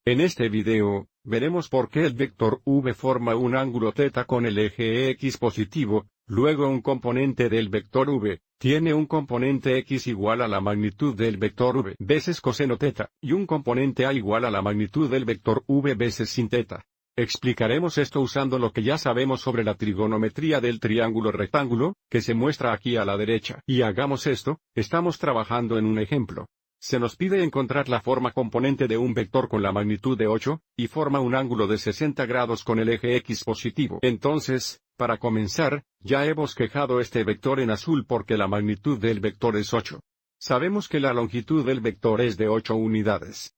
En este video, veremos por qué el vector v forma un ángulo θ con el eje x positivo, luego un componente del vector v, tiene un componente x igual a la magnitud del vector v veces coseno θ, y un componente a igual a la magnitud del vector v veces sin θ. Explicaremos esto usando lo que ya sabemos sobre la trigonometría del triángulo rectángulo, que se muestra aquí a la derecha. Y hagamos esto, estamos trabajando en un ejemplo. Se nos pide encontrar la forma componente de un vector con la magnitud de 8, y forma un ángulo de 60 grados con el eje x positivo. Entonces, para comenzar, ya he bosquejado este vector en azul porque la magnitud del vector es 8. Sabemos que la longitud del vector es de 8 unidades.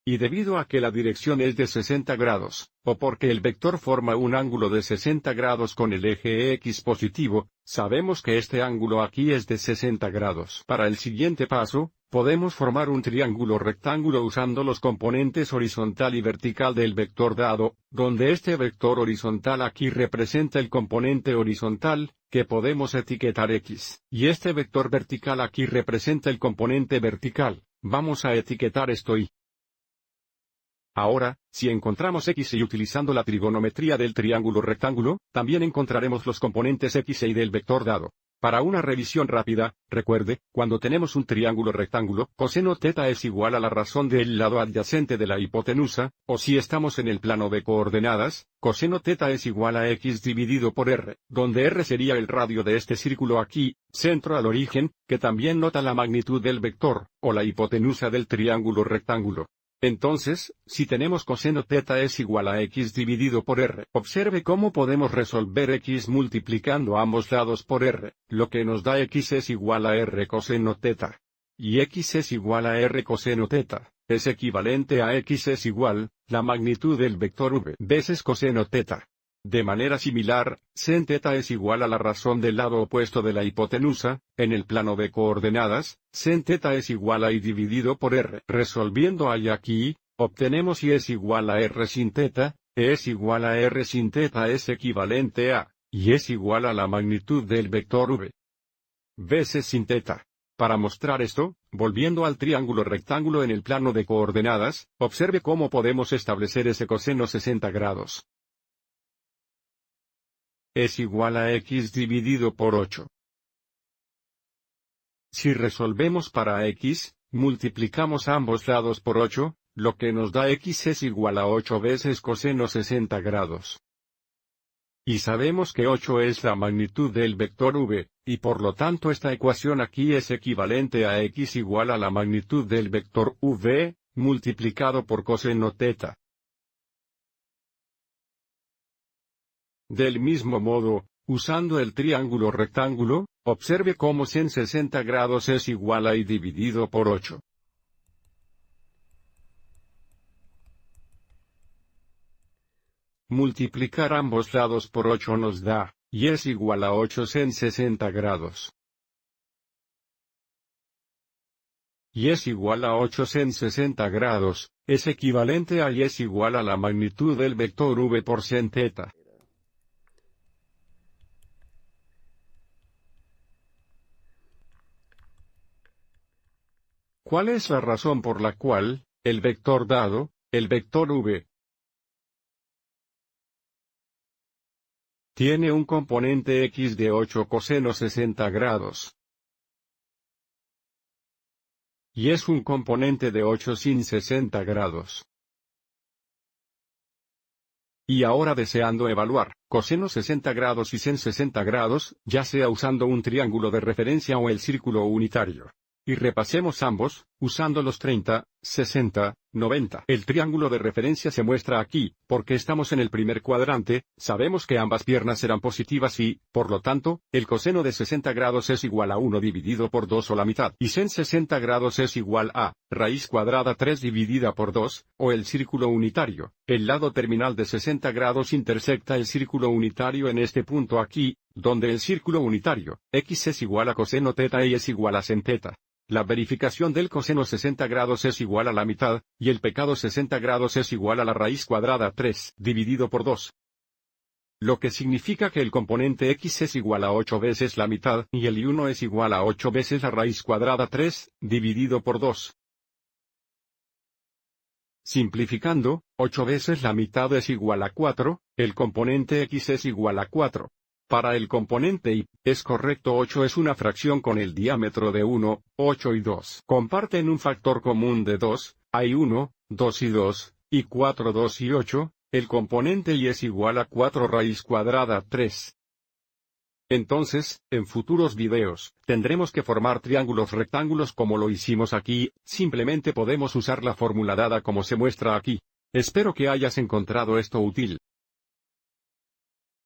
Y debido a que la dirección es de 60 grados, o porque el vector forma un ángulo de 60 grados con el eje x positivo, sabemos que este ángulo aquí es de 60 grados. Para el siguiente paso, podemos formar un triángulo rectángulo usando los componentes horizontal y vertical del vector dado, donde este vector horizontal aquí representa el componente horizontal, que podemos etiquetar x, y este vector vertical aquí representa el componente vertical, vamos a etiquetar esto y. Ahora, si encontramos x y utilizando la trigonometría del triángulo rectángulo, también encontraremos los componentes x y del vector dado. Para una revisión rápida, recuerde, cuando tenemos un triángulo rectángulo, coseno θ es igual a la razón del lado adyacente de la hipotenusa, o si estamos en el plano de coordenadas, coseno θ es igual a x dividido por r, donde r sería el radio de este círculo aquí, centro al origen, que también nota la magnitud del vector, o la hipotenusa del triángulo rectángulo. Entonces, si tenemos coseno θ es igual a x dividido por r, observe cómo podemos resolver x multiplicando ambos lados por r, lo que nos da x es igual a r coseno θ. Y x es igual a r coseno θ, es equivalente a x es igual, la magnitud del vector v veces coseno θ. De manera similar, sen θ es igual a la razón del lado opuesto de la hipotenusa, en el plano de coordenadas, sen θ es igual a y dividido por r. Resolviendo y aquí, obtenemos y es igual a r sin θ, es igual a r sin θ es equivalente a, y es igual a la magnitud del vector v veces sin θ. Para mostrar esto, volviendo al triángulo rectángulo en el plano de coordenadas, observe cómo podemos establecer ese coseno 60 grados. Es igual a x dividido por 8. Si resolvemos para x, multiplicamos ambos lados por 8, lo que nos da x es igual a 8 veces coseno 60 grados. Y sabemos que 8 es la magnitud del vector v, y por lo tanto esta ecuación aquí es equivalente a x igual a la magnitud del vector v, multiplicado por coseno θ. Del mismo modo, usando el triángulo rectángulo, observe cómo sen 60 grados es igual a y dividido por 8. Multiplicar ambos lados por 8 nos da, y es igual a 8 sen 60 grados. Y es igual a 8 sen 60 grados, es equivalente a y es igual a la magnitud del vector v por sen θ. ¿Cuál es la razón por la cual, el vector dado, el vector v, tiene un componente x de 8 coseno 60 grados? Y es un componente de 8 sin 60 grados. Y ahora deseando evaluar, coseno 60 grados y sen 60 grados, ya sea usando un triángulo de referencia o el círculo unitario. Y repasemos ambos, usando los 30, 60, 90. El triángulo de referencia se muestra aquí, porque estamos en el primer cuadrante, sabemos que ambas piernas serán positivas y, por lo tanto, el coseno de 60 grados es igual a 1 dividido por 2 o la mitad. Y sen 60 grados es igual a, raíz cuadrada 3 dividida por 2, o el círculo unitario. El lado terminal de 60 grados intersecta el círculo unitario en este punto aquí, donde el círculo unitario, x es igual a coseno θ y es igual a sen θ. La verificación del coseno 60 grados es igual a la mitad, y el pecado 60 grados es igual a la raíz cuadrada 3, dividido por 2. Lo que significa que el componente x es igual a 8 veces la mitad, y el y1 es igual a 8 veces la raíz cuadrada 3, dividido por 2. Simplificando, 8 veces la mitad es igual a 4, el componente x es igual a 4. Para el componente y, es correcto 8 es una fracción con el diámetro de 1, 8 y 2. Comparten un factor común de 2, hay 1, 2 y 2, y 4 2 y 8, el componente y es igual a 4 raíz cuadrada 3. Entonces, en futuros videos, tendremos que formar triángulos rectángulos como lo hicimos aquí, simplemente podemos usar la fórmula dada como se muestra aquí. Espero que hayas encontrado esto útil.